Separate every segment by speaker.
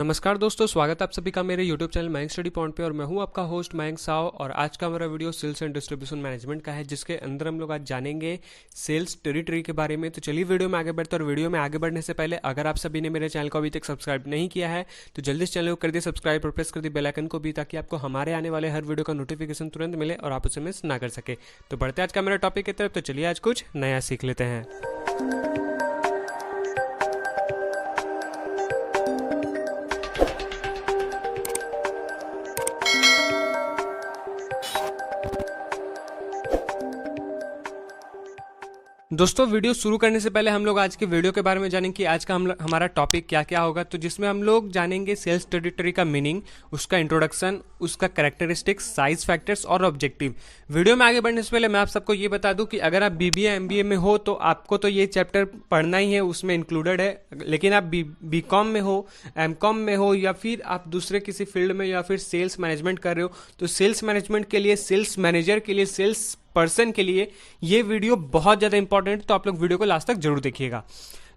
Speaker 1: नमस्कार दोस्तों, स्वागत है आप सभी का मेरे YouTube channel Mayank study point पे। और मैं हूं आपका होस्ट मयंक साव। और आज का हमारा video sales and distribution management का है, जिसके अंदर हम लोग आज जानेंगे सेल्स टेरिटरी के बारे में। तो चलिए वीडियो में आगे बढ़ते हैं। और वीडियो में आगे बढ़ने से पहले अगर आप सभी ने मेरे चैनल को अभी तक सब्सक्राइब नहीं किया है तो जल्दी से चैनल को कर दिए सब्सक्राइब और प्रेस कर दिए बेल आइकन को भी, ताकि आपको हमारे आने वाले हर वीडियो का नोटिफिकेशन तुरंत मिले और आप उसे मिस ना कर सके। तो बढ़ते आज का मेरा टॉपिक की तरफ। तो चलिए आज कुछ नया सीख लेते हैं। दोस्तों, वीडियो शुरू करने से पहले हम लोग आज के वीडियो के बारे में जानेंगे कि आज का हमारा टॉपिक क्या क्या होगा। तो जिसमें हम लोग जानेंगे सेल्स टेरिटरी का मीनिंग, उसका इंट्रोडक्शन, उसका कैरेक्टरिस्टिक्स, साइज फैक्टर्स और ऑब्जेक्टिव। वीडियो में आगे बढ़ने से पहले मैं आप सबको ये बता दूं कि अगर आप बीबीए एमबीए में हो तो आपको तो ये चैप्टर पढ़ना ही है, उसमें इंक्लूडेड है। लेकिन आप बीकॉम में हो, एमकॉम में हो, या फिर आप दूसरे किसी फील्ड में या फिर सेल्स मैनेजमेंट कर रहे हो, तो सेल्स मैनेजमेंट के लिए, सेल्स मैनेजर के लिए, सेल्स पर्सन के लिए ये वीडियो बहुत ज़्यादा इंपॉर्टेंट है। तो आप लोग वीडियो को लास्ट तक जरूर देखिएगा।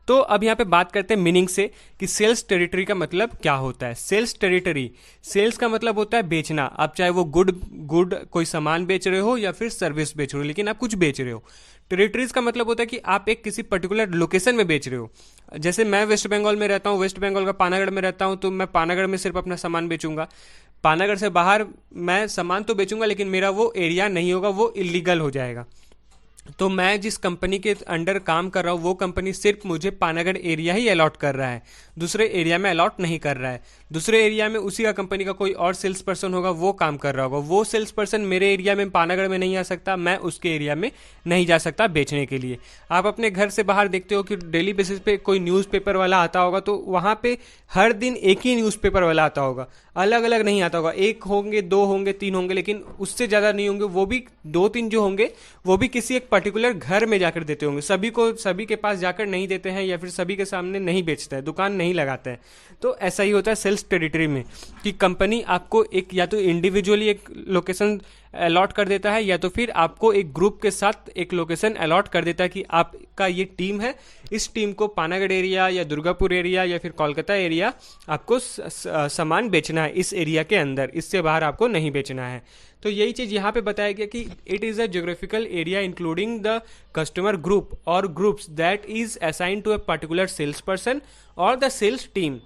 Speaker 1: तो अब यहाँ पे बात करते हैं मीनिंग से कि सेल्स टेरिटरी का मतलब क्या होता है। सेल्स टेरिटरी, सेल्स का मतलब होता है बेचना। आप चाहे वो गुड कोई सामान बेच रहे हो या फिर सर्विस बेच रहे हो, लेकिन आप कुछ बेच रहे हो। टेरिटरीज का मतलब होता है कि आप एक किसी पर्टिकुलर लोकेशन में बेच रहे हो। जैसे मैं वेस्ट बंगाल में रहता हूँ, वेस्ट बंगाल का पानागढ़ में रहता हूँ, तो मैं पानागढ़ में सिर्फ अपना सामान बेचूंगा। पानागढ़ से बाहर मैं सामान तो बेचूंगा, लेकिन मेरा वो एरिया नहीं होगा, वो इलीगल हो जाएगा। तो मैं जिस कंपनी के अंडर काम कर रहा हूँ वो कंपनी सिर्फ मुझे पानागढ़ एरिया ही अलॉट कर रहा है, दूसरे एरिया में अलॉट नहीं कर रहा है। दूसरे एरिया में उसी का कंपनी का कोई और सेल्स पर्सन होगा, वो काम कर रहा होगा। वो सेल्स पर्सन मेरे एरिया में पानागढ़ में नहीं आ सकता, मैं उसके एरिया में नहीं जा सकता बेचने के लिए। आप अपने घर से बाहर देखते हो कि डेली बेसिस पे कोई न्यूज़पेपर वाला आता होगा, तो वहाँ पे हर दिन एक ही न्यूज़पेपर वाला आता होगा, अलग अलग नहीं आता होगा। एक होंगे, दो होंगे, तीन होंगे, लेकिन उससे ज़्यादा नहीं होंगे। वो भी दो तीन जो होंगे वो भी किसी एक पर्टिकुलर घर में जाकर देते होंगे। सभी के पास जाकर नहीं देते हैं, या फिर सभी के सामने नहीं बेचते हैं, दुकान नहीं लगाते हैं। तो ऐसा ही होता है सेल्स टेरिटरी में कि कंपनी आपको एक या तो इंडिविजुअली एक लोकेशन अलॉट कर देता है, या तो फिर आपको एक ग्रुप के साथ एक लोकेशन अलॉट कर देता है कि आपका ये टीम है, इस टीम को पानागढ़ एरिया या दुर्गापुर एरिया या फिर कोलकाता एरिया आपको सामान बेचना है इस एरिया के अंदर, इससे बाहर आपको नहीं बेचना है। तो यही चीज़ यहाँ पे बताया गया कि it is a geographical area including the customer group और groups that is assign to a particular sales person और the sales team.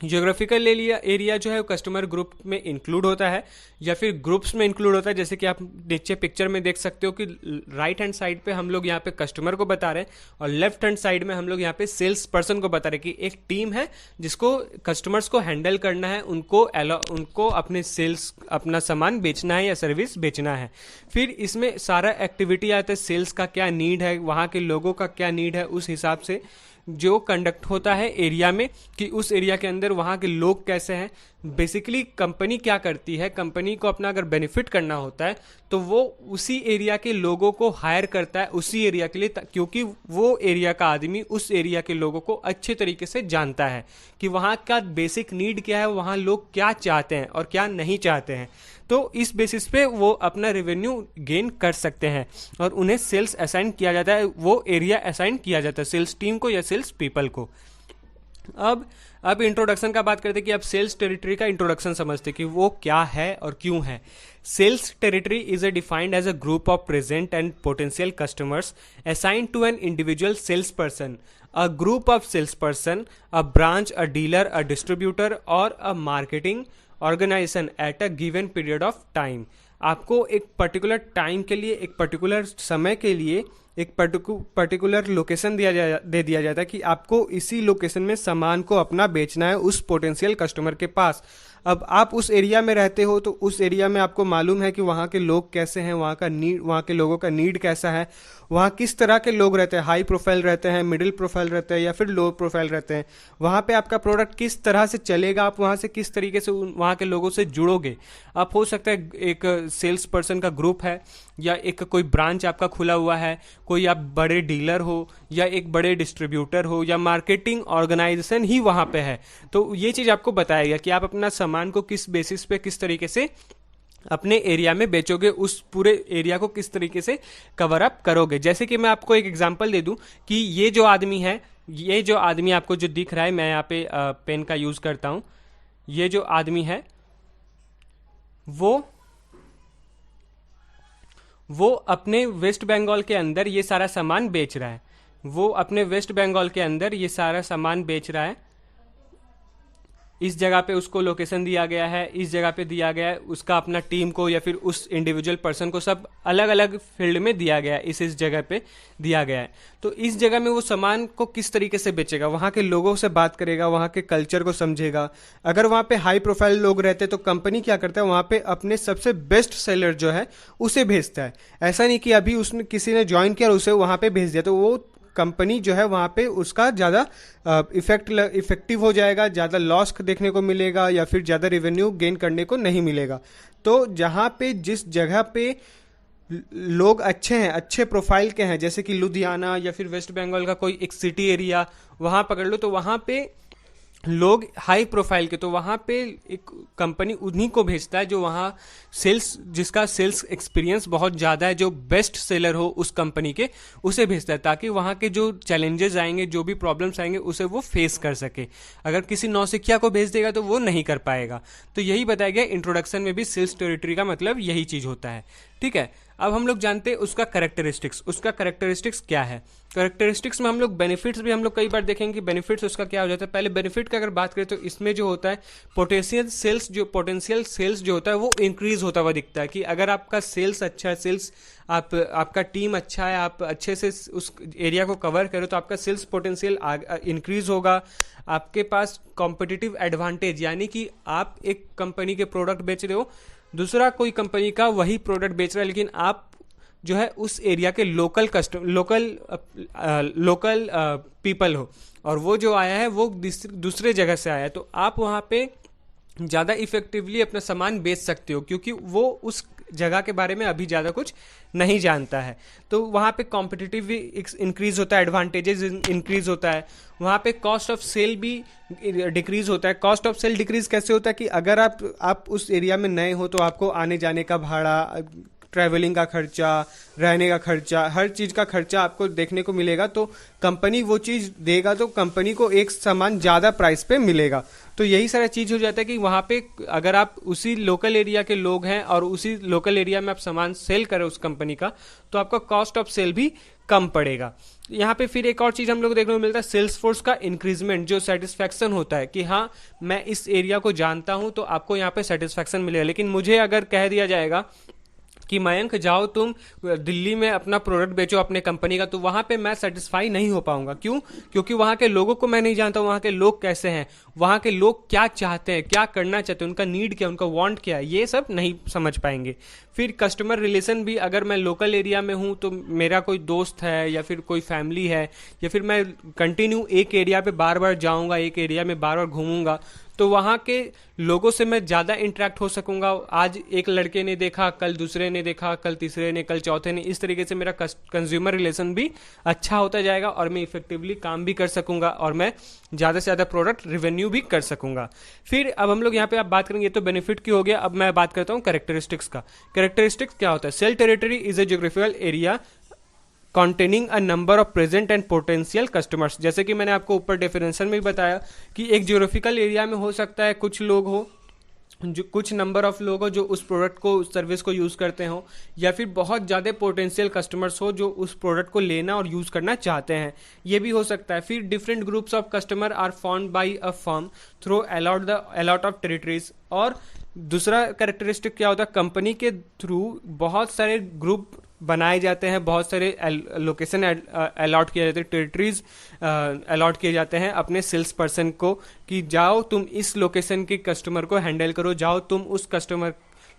Speaker 1: Geographical area जो है वो कस्टमर ग्रुप में इंक्लूड होता है या फिर ग्रुप्स में इंक्लूड होता है। जैसे कि आप नीचे पिक्चर में देख सकते हो कि राइट हैंड साइड पे हम लोग यहाँ पे कस्टमर को बता रहे हैं, और लेफ्ट हैंड साइड में हम लोग यहाँ पे सेल्स पर्सन को बता रहे हैं कि एक टीम है जिसको कस्टमर्स को हैंडल करना है, उनको अपने सेल्स अपना सामान बेचना है या सर्विस बेचना है। फिर इसमें सारा एक्टिविटी आता है, सेल्स का क्या नीड है, वहाँ के लोगों का क्या नीड है, उस हिसाब से जो कंडक्ट होता है एरिया में कि उस एरिया के अंदर वहाँ के लोग कैसे हैं। बेसिकली कंपनी क्या करती है, कंपनी को अपना अगर बेनिफिट करना होता है तो वो उसी एरिया के लोगों को हायर करता है उसी एरिया के लिए, क्योंकि वो एरिया का आदमी उस एरिया के लोगों को अच्छे तरीके से जानता है कि वहाँ का बेसिक नीड क्या है, वहाँ लोग क्या चाहते हैं और क्या नहीं चाहते हैं। तो इस बेसिस पे वो अपना रेवेन्यू गेन कर सकते हैं और उन्हें सेल्स असाइन किया जाता है, वो एरिया असाइन किया जाता है सेल्स टीम को या सेल्स पीपल को। अब इंट्रोडक्शन का बात करते हैं कि अब सेल्स टेरिटरी का इंट्रोडक्शन समझते हैं कि वो क्या है और क्यों है। Sales territory is defined as a group of present and potential customers assigned to an individual sales person, a group of sales person, a branch, a dealer, a distributor और a marketing organisation at a given period of time. आपको एक particular time के लिए, एक particular समय के लिए एक पर्टिकुलर लोकेशन दे दिया जाता है कि आपको इसी लोकेशन में सामान को अपना बेचना है उस पोटेंशियल कस्टमर के पास। अब आप उस एरिया में रहते हो तो उस एरिया में आपको मालूम है कि वहाँ के लोग कैसे हैं, वहाँ के लोगों का नीड कैसा है, वहाँ किस तरह के लोग रहते हैं, हाई प्रोफाइल रहते हैं, मिडिल प्रोफाइल रहते हैं या फिर लो प्रोफाइल रहते हैं। वहाँ पे आपका प्रोडक्ट किस तरह से चलेगा, आप वहाँ से किस तरीके से वहाँ के लोगों से जुड़ोगे। आप हो सकता है एक सेल्स पर्सन का ग्रुप है या एक कोई ब्रांच आपका खुला हुआ है, कोई आप बड़े डीलर हो या एक बड़े डिस्ट्रीब्यूटर हो या मार्केटिंग ऑर्गेनाइजेशन ही वहाँ पे है। तो ये चीज़ आपको बताया गया कि आप अपना सामान को किस बेसिस पे किस तरीके से अपने एरिया में बेचोगे, उस पूरे एरिया को किस तरीके से कवर अप करोगे। जैसे कि मैं आपको एक एग्जांपल दे दूं कि ये जो आदमी आपको जो दिख रहा है, मैं यहाँ पे पेन का यूज़ करता हूँ, ये जो आदमी है वो अपने वेस्ट बंगाल के अंदर ये सारा सामान बेच रहा है। वो अपने वेस्ट बंगाल के अंदर ये सारा सामान बेच रहा है। इस जगह पे उसको लोकेशन दिया गया है, इस जगह पे दिया गया है, उसका अपना टीम को या फिर उस इंडिविजुअल पर्सन को सब अलग अलग फील्ड में दिया गया है, इस जगह पे दिया गया है। तो इस जगह में वो सामान को किस तरीके से बेचेगा, वहाँ के लोगों से बात करेगा, वहाँ के कल्चर को समझेगा। अगर वहाँ पे हाई प्रोफाइल लोग रहते तो कंपनी क्या करता है, वहाँ पे अपने सबसे बेस्ट सेलर जो है उसे भेजता है। ऐसा नहीं कि अभी उसने किसी ने ज्वाइन किया और उसे वहाँ पे भेज दिया, तो वो कंपनी जो है वहाँ पे उसका ज़्यादा इफेक्टिव हो जाएगा, ज़्यादा लॉस देखने को मिलेगा या फिर ज़्यादा रेवेन्यू गेन करने को नहीं मिलेगा। तो जहाँ पे जिस जगह पे लोग अच्छे हैं, अच्छे प्रोफाइल के हैं, जैसे कि लुधियाना या फिर वेस्ट बंगाल का कोई एक सिटी एरिया वहाँ पकड़ लो, तो वहाँ पे लोग हाई प्रोफाइल के, तो वहाँ पे एक कंपनी उन्हीं को भेजता है जो वहाँ सेल्स, जिसका सेल्स एक्सपीरियंस बहुत ज़्यादा है, जो बेस्ट सेलर हो उस कंपनी के, उसे भेजता है, ताकि वहाँ के जो चैलेंजेस आएंगे, जो भी प्रॉब्लम्स आएंगे, उसे वो फेस कर सके। अगर किसी नौसिखिया को भेज देगा तो वो नहीं कर पाएगा। तो यही बताया गया इंट्रोडक्शन में भी, सेल्स टेरिटरी का मतलब यही चीज़ होता है। ठीक है, अब हम लोग जानते हैं उसका कैरेक्टरिस्टिक्स। उसका कैरेक्टरिस्टिक्स क्या है? कैरेक्टरिस्टिक्स में हम लोग बेनिफिट्स भी हम लोग कई बार देखेंगे कि बेनिफिट्स उसका क्या हो जाता है। पहले बेनिफिट का अगर बात करें तो इसमें जो होता है पोटेंशियल सेल्स जो होता है वो इंक्रीज होता हुआ दिखता है, कि अगर आपका सेल्स अच्छा है, आपका टीम अच्छा है, आप अच्छे से उस एरिया को कवर करो, तो आपका सेल्स पोटेंशियल इंक्रीज होगा। आपके पास कॉम्पिटिटिव एडवांटेज, यानी कि आप एक कंपनी के प्रोडक्ट बेच रहे हो, दूसरा कोई कंपनी का वही प्रोडक्ट बेच रहा है, लेकिन आप जो है उस एरिया के लोकल पीपल हो, और वो जो आया है वो दूसरे जगह से आया है, तो आप वहाँ पे ज़्यादा इफेक्टिवली अपना सामान बेच सकते हो, क्योंकि वो उस जगह के बारे में अभी ज़्यादा कुछ नहीं जानता है। तो वहाँ पे कॉम्पिटिटिव भी इंक्रीज होता है, एडवांटेजेस इंक्रीज होता है। वहाँ पे कॉस्ट ऑफ सेल भी डिक्रीज होता है। कॉस्ट ऑफ सेल डिक्रीज कैसे होता है कि अगर आप उस एरिया में नए हो तो आपको आने जाने का भाड़ा, ट्रैवलिंग का खर्चा, रहने का खर्चा, हर चीज़ का खर्चा आपको देखने को मिलेगा। तो कंपनी वो चीज़ देगा तो कंपनी को एक सामान ज़्यादा प्राइस पे मिलेगा। तो यही सारा चीज़ हो जाता है कि वहाँ पे अगर आप उसी लोकल एरिया के लोग हैं और उसी लोकल एरिया में आप सामान सेल करें उस कंपनी का, तो आपका कॉस्ट ऑफ सेल भी कम पड़ेगा। यहाँ पे फिर एक और चीज़ हम लोग देखने को मिलता है, सेल्स फोर्स का इंक्रीजमेंट, जो सेटिस्फैक्शन होता है कि हाँ मैं इस एरिया को जानता हूँ तो आपको यहाँ पे सेटिस्फैक्शन मिलेगा। लेकिन मुझे अगर कह दिया जाएगा कि मयंक जाओ तुम दिल्ली में अपना प्रोडक्ट बेचो अपने कंपनी का, तो वहाँ पे मैं सेटिस्फाई नहीं हो पाऊंगा। क्यों? क्योंकि वहाँ के लोगों को मैं नहीं जानता, वहाँ के लोग कैसे हैं, वहाँ के लोग क्या चाहते हैं, क्या करना चाहते हैं, उनका नीड क्या है, उनका वांट क्या है, ये सब नहीं समझ पाएंगे। फिर कस्टमर रिलेशन भी, अगर मैं लोकल एरिया में हूँ तो मेरा कोई दोस्त है या फिर कोई फैमिली है, या फिर मैं कंटिन्यू एक एरिया पे बार बार जाऊँगा, एक एरिया में बार बार घूमूंगा, तो वहाँ के लोगों से मैं ज़्यादा इंटरेक्ट हो सकूंगा। आज एक लड़के ने देखा, कल दूसरे ने देखा, कल तीसरे ने, कल चौथे ने, इस तरीके से मेरा कंज्यूमर रिलेशन भी अच्छा होता जाएगा और मैं इफेक्टिवली काम भी कर सकूंगा और मैं ज़्यादा से ज़्यादा प्रोडक्ट रिवेन्यू भी कर सकूंगा। फिर अब हम लोग यहाँ पे आप बात करेंगे, तो बेनिफिट की हो गया। अब मैं बात करता हूँ कैरेक्टरिस्टिक्स का। कैरेक्टरिस्टिक्स क्या होता है? Sale territory is a geographical area containing a number of present and potential customers. जैसे कि मैंने आपको ऊपर डेफिनेशन में भी बताया कि एक ज्योग्राफिकल एरिया में हो सकता है कुछ लोग हो, जो कुछ नंबर ऑफ लोग हो जो उस प्रोडक्ट को, उस सर्विस को यूज़ करते हो, या फिर बहुत ज़्यादा पोटेंशियल कस्टमर्स हो जो उस प्रोडक्ट को लेना और यूज़ करना चाहते हैं, ये भी हो सकता है। फिर different groups of customer are found by a firm through a lot of territories. और दूसरा कैरेक्टरिस्टिक क्या होता है? कंपनी के थ्रू बहुत सारे ग्रुप बनाए जाते हैं, बहुत सारे लोकेशन अलॉट किए जाते हैं, टेरिटरीज अलॉट किए जाते हैं अपने सेल्स पर्सन को, कि जाओ तुम इस लोकेशन के कस्टमर को हैंडल करो, जाओ तुम उस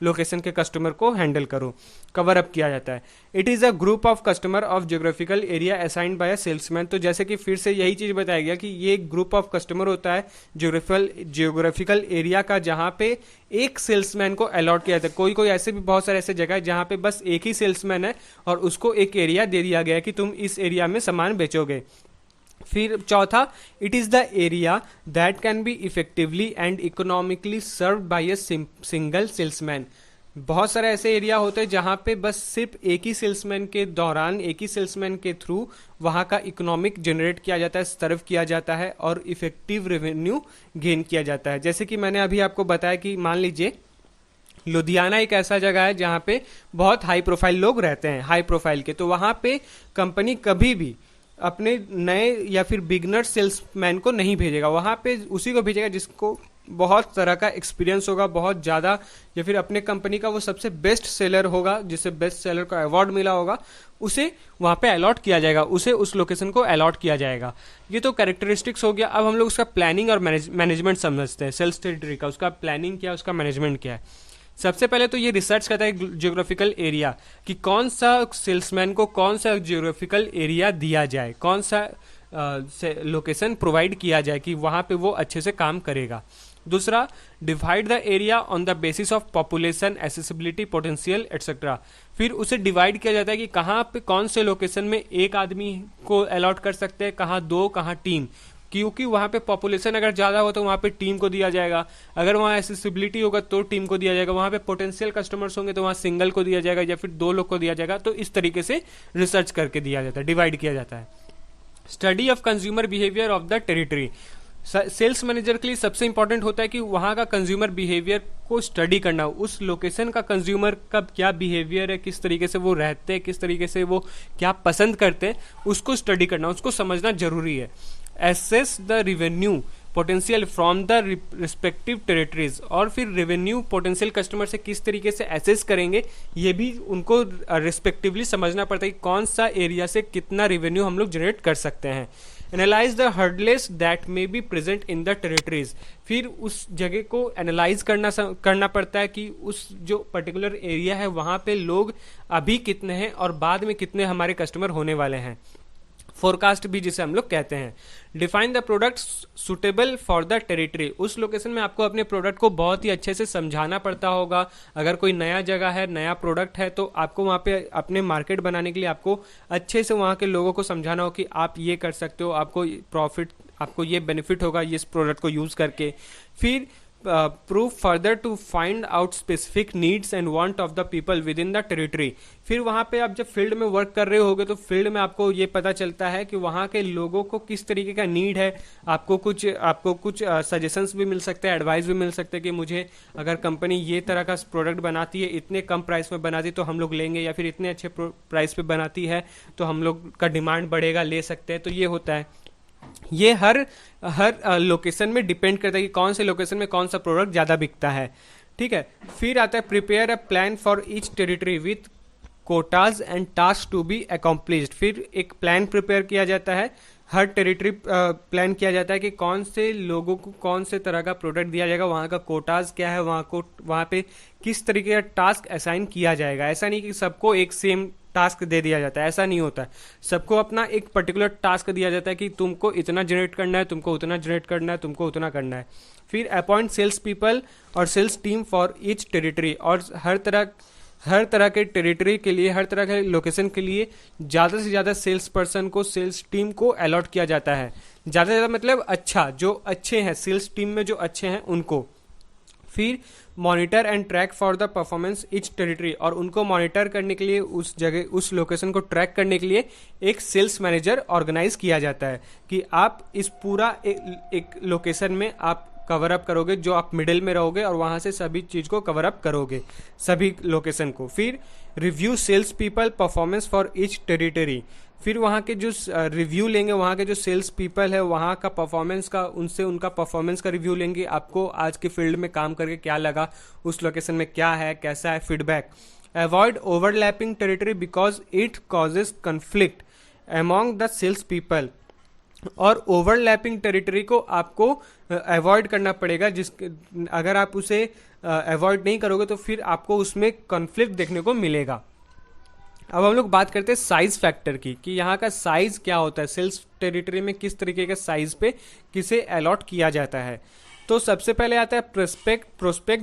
Speaker 1: लोकेशन के कस्टमर को हैंडल करो, कवर अप किया जाता है। It is a group of customer of geographical area assigned by a salesman. तो जैसे कि फिर से यही चीज़ बताया गया कि ये ग्रुप ऑफ कस्टमर होता है ज्योग्राफिकल एरिया का, जहाँ पे एक सेल्समैन को अलॉट किया जाता है। कोई कोई ऐसे भी बहुत सारे ऐसे जगह है जहाँ पे बस एक ही सेल्समैन है और उसको एक एरिया दे दिया गया है कि तुम इस एरिया में सामान बेचोगे। फिर चौथा, it is the area that can be effectively and economically served by a single salesman. बहुत सारे ऐसे एरिया होते हैं जहाँ पे बस सिर्फ एक ही सेल्समैन के दौरान, एक ही सेल्समैन के थ्रू वहाँ का इकोनॉमिक जनरेट किया जाता है, सर्व किया जाता है और इफेक्टिव रेवेन्यू गेन किया जाता है। जैसे कि मैंने अभी आपको बताया कि मान लीजिए लुधियाना एक ऐसा जगह है जहाँ पे बहुत हाई प्रोफाइल लोग रहते हैं, हाई प्रोफाइल के, तो वहाँ पे कंपनी कभी भी अपने नए या फिर बिगनर सेल्समैन को नहीं भेजेगा, वहाँ पे उसी को भेजेगा जिसको बहुत तरह का एक्सपीरियंस होगा, बहुत ज़्यादा, या फिर अपने कंपनी का वो सबसे बेस्ट सेलर होगा, जिसे बेस्ट सेलर का अवार्ड मिला होगा, उसे वहाँ पे अलॉट किया जाएगा, उसे उस लोकेशन को अलॉट किया जाएगा। ये तो कैरेक्टरिस्टिक्स हो गया। अब हम लोग उसका प्लानिंग और मैनेजमेंट समझते हैं सेल्स टेरिटरी का, उसका प्लानिंग क्या है, उसका मैनेजमेंट क्या है। सबसे पहले तो ये रिसर्च करता है जियोग्राफिकल एरिया, कि कौन सा सेल्समैन को कौन सा जियोग्राफिकल एरिया दिया जाए, कौन सा लोकेशन प्रोवाइड किया जाए कि वहाँ पे वो अच्छे से काम करेगा। दूसरा, divide the area on the basis of population, accessibility, potential etcetera. फिर उसे डिवाइड किया जाता है कि कहाँ पे कौन से लोकेशन में एक आदमी को अलॉट कर सकते हैं, कहाँ दो, कहाँ टीम, क्योंकि वहाँ पे पॉपुलेशन अगर ज़्यादा हो तो वहाँ पे टीम को दिया जाएगा, अगर वहाँ एसेसिबिलिटी होगा तो टीम को दिया जाएगा, वहाँ पे पोटेंशियल कस्टमर्स होंगे तो वहाँ सिंगल को दिया जाएगा या फिर दो लोग को दिया जाएगा। तो इस तरीके से रिसर्च करके दिया जाता है, डिवाइड किया जाता है। Study of consumer behaviour of the territory. Sales manager के लिए सबसे इंपॉर्टेंट होता है कि वहाँ का कंज्यूमर बिहेवियर को स्टडी करना, उस लोकेशन का कंज्यूमर का क्या बिहेवियर है, किस तरीके से वो रहते हैं, किस तरीके से वो क्या पसंद करते हैं, उसको स्टडी करना, उसको समझना जरूरी है। Assess the revenue potential from the respective territories, और फिर रेवेन्यू पोटेंशियल कस्टमर से किस तरीके से एसेस करेंगे, ये भी उनको रिस्पेक्टिवली समझना पड़ता है कि कौन सा एरिया से कितना रेवेन्यू हम लोग जनरेट कर सकते हैं। Analyse the hurdles that may be present in the territories, फिर उस जगह को एनालाइज करना पड़ता है कि उस जो पर्टिकुलर एरिया है वहाँ पे लोग अभी कितने हैं और बाद में कितने हमारे कस्टमर होने वाले हैं। फोरकास्ट भी जिसे हम लोग कहते हैं। Define the product suitable for the territory, उस लोकेशन में आपको अपने प्रोडक्ट को बहुत ही अच्छे से समझाना पड़ता होगा। अगर कोई नया जगह है, नया प्रोडक्ट है, तो आपको वहाँ पे अपने मार्केट बनाने के लिए आपको अच्छे से वहाँ के लोगों को समझाना हो कि आप ये कर सकते हो, आपको प्रॉफिट, आपको ये बेनिफिट होगा ये इस प्रोडक्ट को यूज़ करके। फिर prove further to find out specific needs and want of the people within the territory. फिर वहाँ पे आप जब फील्ड में वर्क कर रहे होगे तो फील्ड में आपको ये पता चलता है कि वहाँ के लोगों को किस तरीके का नीड है। आपको कुछ सजेशंस भी मिल सकते हैं, एडवाइस भी मिल सकते हैं कि मुझे अगर कंपनी ये तरह का प्रोडक्ट बनाती है, इतने कम प्राइस में बनाती है तो हम लोग लेंगे, या फिर इतने अच्छे प्राइस पे बनाती है तो हम लोग का डिमांड बढ़ेगा, ले सकते हैं। तो ये होता है, ये हर लोकेशन में डिपेंड करता है कि कौन से लोकेशन में कौन सा प्रोडक्ट ज़्यादा बिकता है। ठीक है। फिर आता है prepare a plan for each territory with quotas and task to be accomplished. फिर एक प्लान प्रिपेयर किया जाता है, हर टेरिटरी प्लान किया जाता है कि कौन से लोगों को कौन से तरह का प्रोडक्ट दिया जाएगा, वहाँ का कोटाज क्या है, वहाँ पे किस तरीके का टास्क असाइन किया जाएगा। ऐसा नहीं कि सबको एक सेम टास्क दे दिया जाता है, ऐसा नहीं होता है। सबको अपना एक पर्टिकुलर टास्क दिया जाता है कि तुमको इतना जनरेट करना है, तुमको उतना जनरेट करना है, तुमको उतना करना है। फिर अपॉइंट सेल्स पीपल और sales team for each territory, और हर तरह के टेरिटरी के लिए, हर तरह के लोकेशन के लिए ज़्यादा से ज़्यादा सेल्स पर्सन को, सेल्स टीम को अलॉट किया जाता है। ज़्यादा से ज़्यादा मतलब अच्छा, जो अच्छे हैं सेल्स टीम में, जो अच्छे हैं उनको। फिर monitor and track for the performance each territory, और उनको मॉनिटर करने के लिए, उस जगह उस लोकेशन को ट्रैक करने के लिए एक सेल्स मैनेजर ऑर्गेनाइज किया जाता है कि आप इस पूरा एक लोकेशन में आप कवर अप करोगे, जो आप मिडिल में रहोगे और वहाँ से सभी चीज़ को कवर अप करोगे, सभी लोकेशन को। फिर review sales people performance for each territory, फिर वहाँ के जो रिव्यू लेंगे, वहाँ के जो सेल्स पीपल है वहाँ का परफॉर्मेंस का, उनसे उनका परफॉर्मेंस का रिव्यू लेंगे। आपको आज के फील्ड में काम करके क्या लगा, उस लोकेशन में क्या है, कैसा है, feedback. Avoid overlapping territory because it causes conflict among the sales people, और ओवरलैपिंग टेरिटरी को आपको अवॉइड करना पड़ेगा। अगर आप उसे अवॉइड नहीं करोगे तो फिर आपको उसमें कॉन्फ्लिक्ट देखने को मिलेगा। अब हम लोग बात करते हैं साइज फैक्टर की, कि यहाँ का साइज क्या होता है, सेल्स टेरिटरी में किस तरीके के साइज पे किसे अलॉट किया जाता है। तो सबसे पहले आता है प्रोस्पेक्ट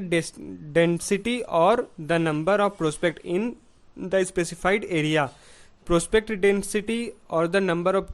Speaker 1: डेंसिटी और the number of prospect in the specified area. Prospect density और the number of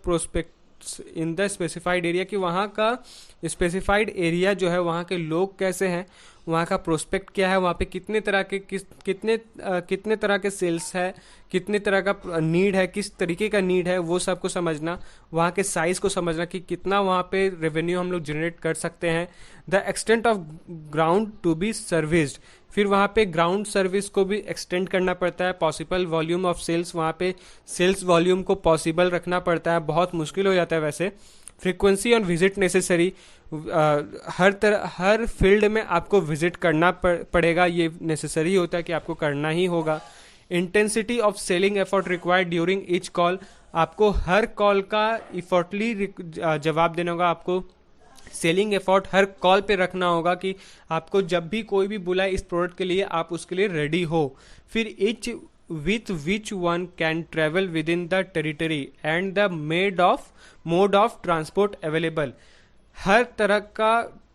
Speaker 1: in the specified area, कि वहाँ का स्पेसिफाइड एरिया जो है वहाँ के लोग कैसे हैं, वहाँ का प्रोस्पेक्ट क्या है, वहाँ पे कितने तरह के कितने तरह के सेल्स है, कितने तरह का नीड है, किस तरीके का नीड है, वो सब को समझना, वहाँ के साइज़ को समझना कि कितना वहाँ पे रेवेन्यू हम लोग जनरेट कर सकते हैं, the extent of ground to be serviced, फिर वहाँ पे ग्राउंड सर्विस को भी एक्सटेंड करना पड़ता है, पॉसिबल वॉल्यूम ऑफ सेल्स, वहाँ पे सेल्स वॉल्यूम को पॉसिबल रखना पड़ता है, बहुत मुश्किल हो जाता है वैसे। Frequency on visit necessary, her field में आपको विजिट करना पड़ेगा, ये नेसेसरी होता है कि आपको करना ही होगा। Intensity of selling effort required during each call, आपको हर कॉल का इफर्टली जवाब देना होगा, आपको सेलिंग एफर्ट हर कॉल पे रखना होगा कि आपको जब भी कोई भी बुलाए इस प्रोडक्ट के लिए आप उसके लिए रेडी हो। फिर etch with which one can travel within the territory and the mode of transport available, हर तरह का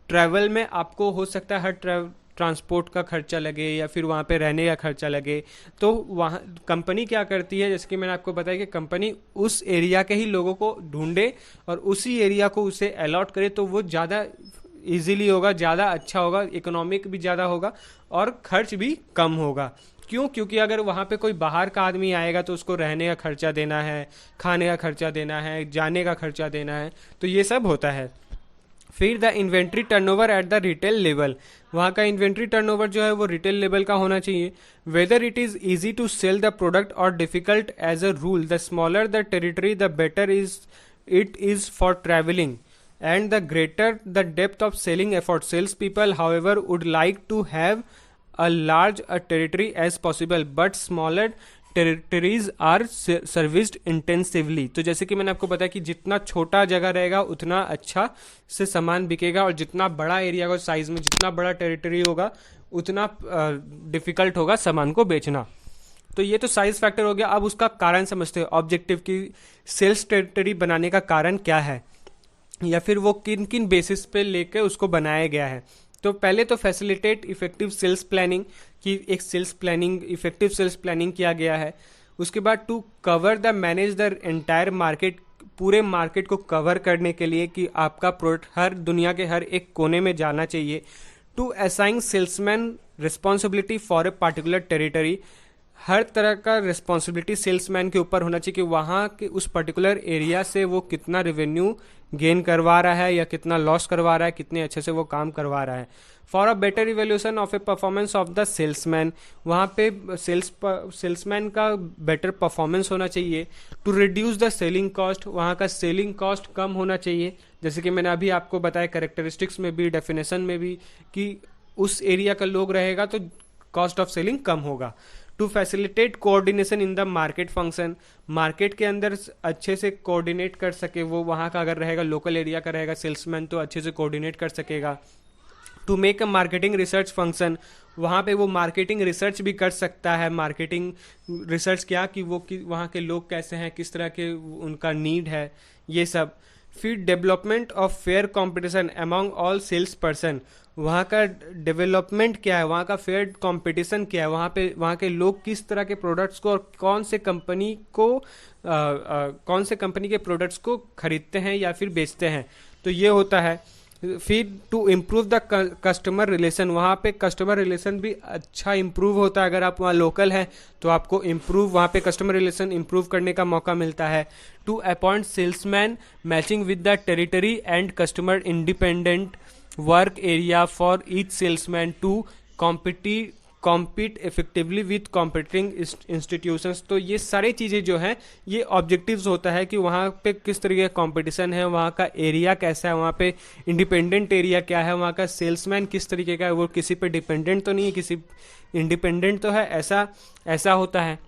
Speaker 1: ट्रैवल में आपको हो सकता है हर ट्रांसपोर्ट का खर्चा लगे या फिर वहाँ पे रहने का खर्चा लगे, तो वहाँ कंपनी क्या करती है, जैसे कि मैंने आपको बताया कि कंपनी उस एरिया के ही लोगों को ढूंढे और उसी एरिया को उसे अलॉट करे, तो वो ज़्यादा इजीली होगा, ज़्यादा अच्छा होगा, इकोनॉमिक भी ज़्यादा होगा और खर्च भी कम होगा। क्यों? क्योंकि अगर वहाँ पे कोई बाहर का आदमी आएगा तो उसको रहने का खर्चा देना है, खाने का खर्चा देना है, जाने का खर्चा देना है, तो ये सब होता है। फिर the inventory turnover at the retail level, वहाँ का इन्वेंट्री टर्नओवर जो है वो रिटेल लेवल का होना चाहिए। Whether it is easy to sell the product और difficult as a rule, the smaller the territory the better it is for travelling and the greater the depth of selling effort. Sales people however would like to have a large territory as possible, but smaller territories are serviced intensively. तो जैसे कि मैंने आपको बताया कि जितना छोटा जगह रहेगा उतना अच्छा से सामान बिकेगा और जितना बड़ा एरिया का साइज में जितना बड़ा टेरिटरी होगा उतना डिफिकल्ट होगा सामान को बेचना। तो ये तो साइज फैक्टर हो गया। अब उसका कारण समझते हैं, ऑब्जेक्टिव की सेल्स टेरिटरी बनाने का कारण क्या है या फिर वो किन किन बेसिस पे लेके उसको बनाया गया है। तो पहले तो फैसिलिटेट इफेक्टिव सेल्स प्लानिंग, कि एक sales planning effective sales planning किया गया है। उसके बाद to cover the manage the entire market, पूरे मार्केट को कवर करने के लिए कि आपका प्रोडक्ट हर दुनिया के हर एक कोने में जाना चाहिए। To assign salesman responsibility for a particular territory, हर तरह का रिस्पॉन्सिबिलिटी सेल्समैन के ऊपर होना चाहिए कि वहाँ के उस पर्टिकुलर एरिया से वो कितना रेवेन्यू गेन करवा रहा है या कितना लॉस करवा रहा है, कितने अच्छे से वो काम करवा रहा है। For a better evaluation of a performance of the salesman, वहाँ पे सेल्समैन का बेटर परफॉर्मेंस होना चाहिए। To reduce the selling cost, वहाँ का सेलिंग कॉस्ट कम होना चाहिए, जैसे कि मैंने अभी आपको बताया कैरेक्टरिस्टिक्स में भी डेफिनेशन में भी कि उस एरिया का लोग रहेगा तो कॉस्ट ऑफ सेलिंग कम होगा। To facilitate coordination in the market function, market के अंदर अच्छे से कोऑर्डिनेट कर सके वो, वहाँ का अगर रहेगा लोकल एरिया का रहेगा सेल्समैन तो अच्छे से कोऑर्डिनेट कर सकेगा। To make a marketing research function, वहाँ पे वो मार्केटिंग रिसर्च भी कर सकता है। मार्केटिंग रिसर्च क्या कि वो वहाँ के लोग कैसे हैं, किस तरह के उनका नीड है, ये सब। फिर development of fair competition among all sales person, वहाँ का डेवलपमेंट क्या है, वहाँ का फेयर कंपटीशन क्या है, वहाँ पे वहाँ के लोग किस तरह के प्रोडक्ट्स को और कौन से कंपनी के प्रोडक्ट्स को खरीदते हैं या फिर बेचते हैं, तो ये होता है। फिर to improve the customer relation, वहाँ पे कस्टमर रिलेशन भी अच्छा इम्प्रूव होता है। अगर आप वहाँ लोकल हैं तो आपको वहाँ पे कस्टमर रिलेशन इम्प्रूव करने का मौका मिलता है। To appoint salesman matching with the territory and customer independent work area for each salesman to compete effectively with competing institutions. तो ये सारी चीज़ें जो हैं ये ऑब्जेक्टिव्स होता है कि वहाँ पे किस तरीके का कंपटीशन है, वहाँ का एरिया कैसा है, वहाँ पे इंडिपेंडेंट एरिया क्या है, वहाँ का सेल्समैन किस तरीके का है, वो किसी पे डिपेंडेंट तो नहीं है, किसी इंडिपेंडेंट तो है, ऐसा होता है।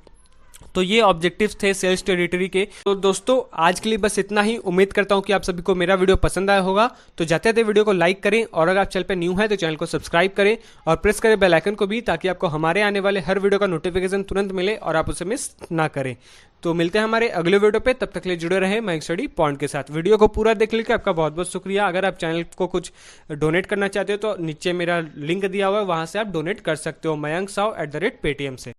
Speaker 1: तो ये ऑब्जेक्टिव्स थे सेल्स टेरिटरी के। तो दोस्तों आज के लिए बस इतना ही। उम्मीद करता हूँ कि आप सभी को मेरा वीडियो पसंद आया होगा। तो जाते जाते वीडियो को लाइक करें और अगर आप चैनल पे न्यू हैं तो चैनल को सब्सक्राइब करें और प्रेस करें बेल आइकन को भी, ताकि आपको हमारे आने वाले हर वीडियो का नोटिफिकेशन तुरंत मिले और आप उसे मिस ना करें। तो मिलते हैं हमारे अगले वीडियो पे, तब तक के लिए जुड़े रहें मयंक स्टडी पॉइंट के साथ। वीडियो को पूरा देखने के लिए आपका बहुत बहुत शुक्रिया। अगर आप चैनल को कुछ डोनेट करना चाहते हो तो नीचे मेरा लिंक दिया हुआ है, वहां से आप डोनेट कर सकते हो मयंक साव @paytm से।